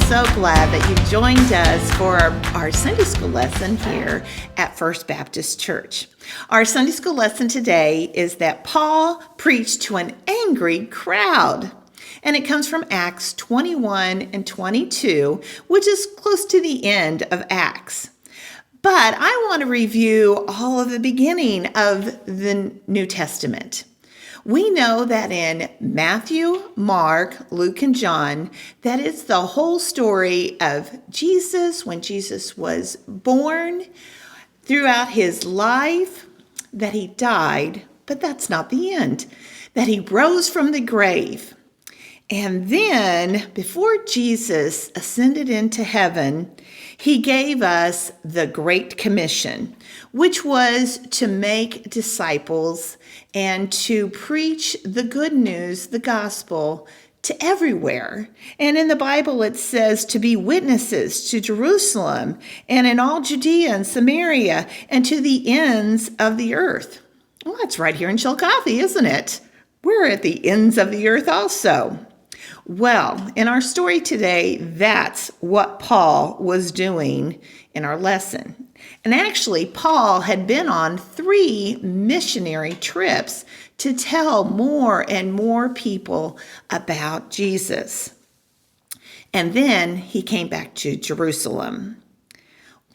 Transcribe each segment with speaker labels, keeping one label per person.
Speaker 1: so glad that you've joined us for our Sunday school lesson here at First Baptist Church. Our Sunday school lesson today is that Paul preached to an angry crowd. And it comes from Acts 21 and 22, which is close to the end of Acts. But I want to review all of the beginning of the New Testament. We know that in Matthew, Mark, Luke, and John, that it's the whole story of Jesus when Jesus was born, throughout his life, that he died, but that's not the end, that he rose from the grave. And then, before Jesus ascended into heaven, he gave us the Great Commission, which was to make disciples and to preach the good news, the gospel, to everywhere. And in the Bible, it says to be witnesses to Jerusalem and in all Judea and Samaria and to the ends of the earth. Well, that's right here in Chillicothe, isn't it? We're at the ends of the earth also. Well, in our story today, that's what Paul was doing in our lesson. And actually, Paul had been on 3 missionary trips to tell more and more people about Jesus. And then he came back to Jerusalem.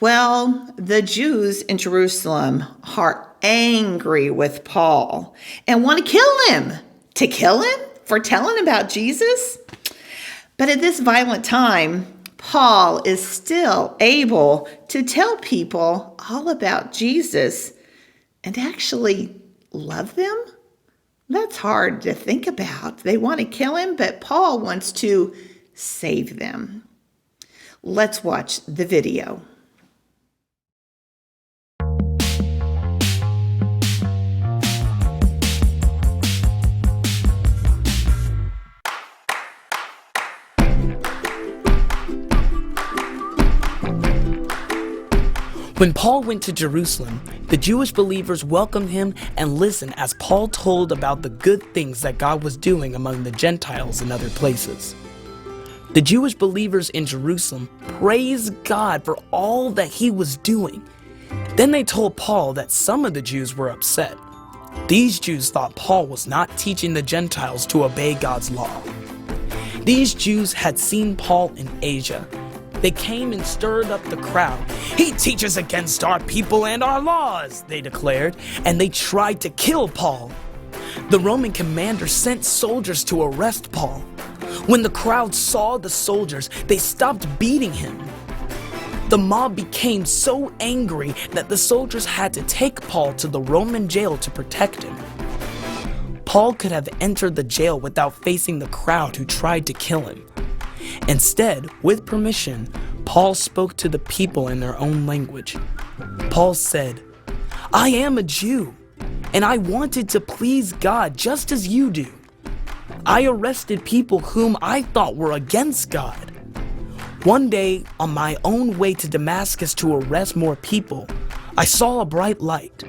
Speaker 1: Well, the Jews in Jerusalem are angry with Paul and want to kill him. To kill him for telling about Jesus? But at this violent time, Paul is still able to tell people all about Jesus and actually love them. That's hard to think about. They want to kill him, but Paul wants to save them. Let's watch the video.
Speaker 2: When Paul went to Jerusalem, the Jewish believers welcomed him and listened as Paul told about the good things that God was doing among the Gentiles in other places. The Jewish believers in Jerusalem praised God for all that he was doing. Then they told Paul that some of the Jews were upset. These Jews thought Paul was not teaching the Gentiles to obey God's law. These Jews had seen Paul in Asia. They came and stirred up the crowd. "He teaches against our people and our laws," they declared, and they tried to kill Paul. The Roman commander sent soldiers to arrest Paul. When the crowd saw the soldiers, they stopped beating him. The mob became so angry that the soldiers had to take Paul to the Roman jail to protect him. Paul could have entered the jail without facing the crowd who tried to kill him. Instead, with permission, Paul spoke to the people in their own language. Paul said, "I am a Jew, and I wanted to please God just as you do. I arrested people whom I thought were against God. One day, on my own way to Damascus to arrest more people, I saw a bright light.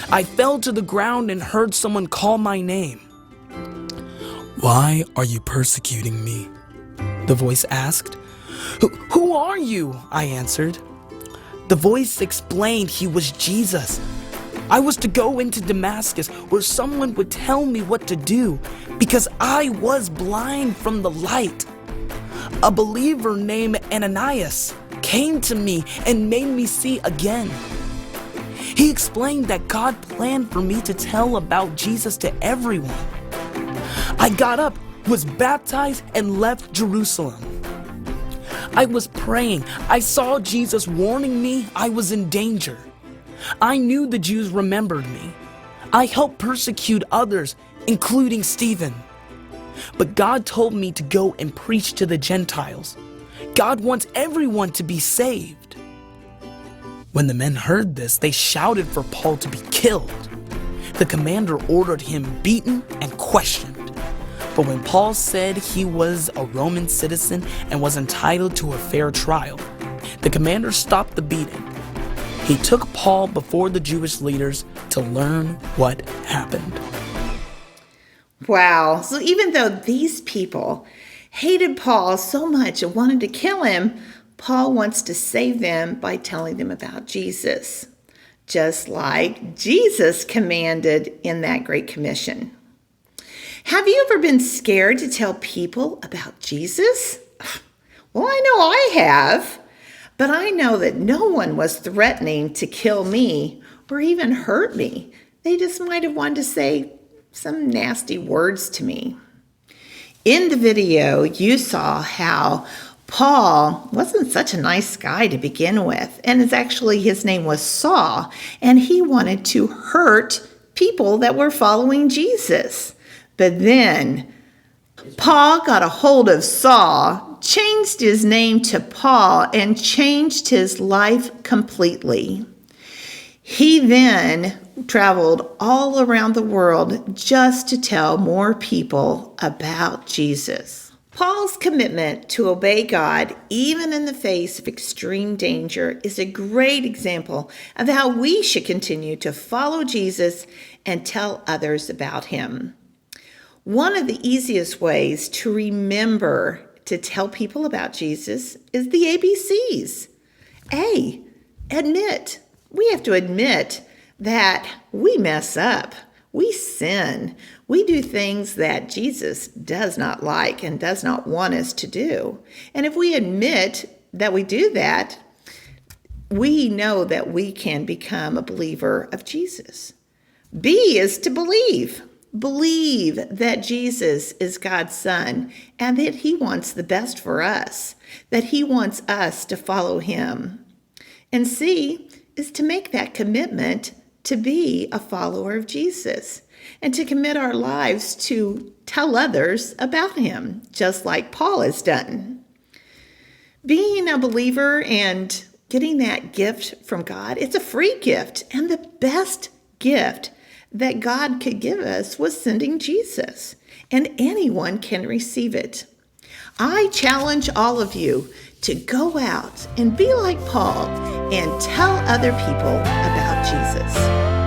Speaker 2: I fell to the ground and heard someone call my name. 'Why are you persecuting me?' the voice asked. Who are you?" I answered. The voice explained he was Jesus. I was to go into Damascus where someone would tell me what to do because I was blind from the light. A believer named Ananias came to me and made me see again. He explained that God planned for me to tell about Jesus to everyone. I got up, was baptized, and left Jerusalem. I was praying. I saw Jesus warning me I was in danger. I knew the Jews remembered me. I helped persecute others, including Stephen. But God told me to go and preach to the Gentiles. God wants everyone to be saved. When the men heard this, they shouted for Paul to be killed. The commander ordered him beaten and questioned. But when Paul said he was a Roman citizen and was entitled to a fair trial, the commander stopped the beating. He took Paul before the Jewish leaders to learn what happened.
Speaker 1: Wow. So even though these people hated Paul so much and wanted to kill him, Paul wants to save them by telling them about Jesus, just like Jesus commanded in that Great Commission. Have you ever been scared to tell people about Jesus? Well, I know I have, but I know that no one was threatening to kill me or even hurt me. They just might have wanted to say some nasty words to me. In the video, you saw how Paul wasn't such a nice guy to begin with, and his name was Saul, and he wanted to hurt people that were following Jesus. But then Paul got a hold of Saul, changed his name to Paul, and changed his life completely. He then traveled all around the world just to tell more people about Jesus. Paul's commitment to obey God, even in the face of extreme danger, is a great example of how we should continue to follow Jesus and tell others about him. One of the easiest ways to remember to tell people about Jesus is the ABCs. A, admit. We have to admit that we mess up. We sin. We do things that Jesus does not like and does not want us to do. And if we admit that we do that, we know that we can become a believer of Jesus. B is to believe. Believe that Jesus is God's Son and that he wants the best for us, that he wants us to follow him. And C is to make that commitment to be a follower of Jesus and to commit our lives to tell others about him, just like Paul has done. Being a believer and getting that gift from God, it's a free gift, and the best gift that God could give us was sending Jesus, and anyone can receive it. I challenge all of you to go out and be like Paul and tell other people about Jesus.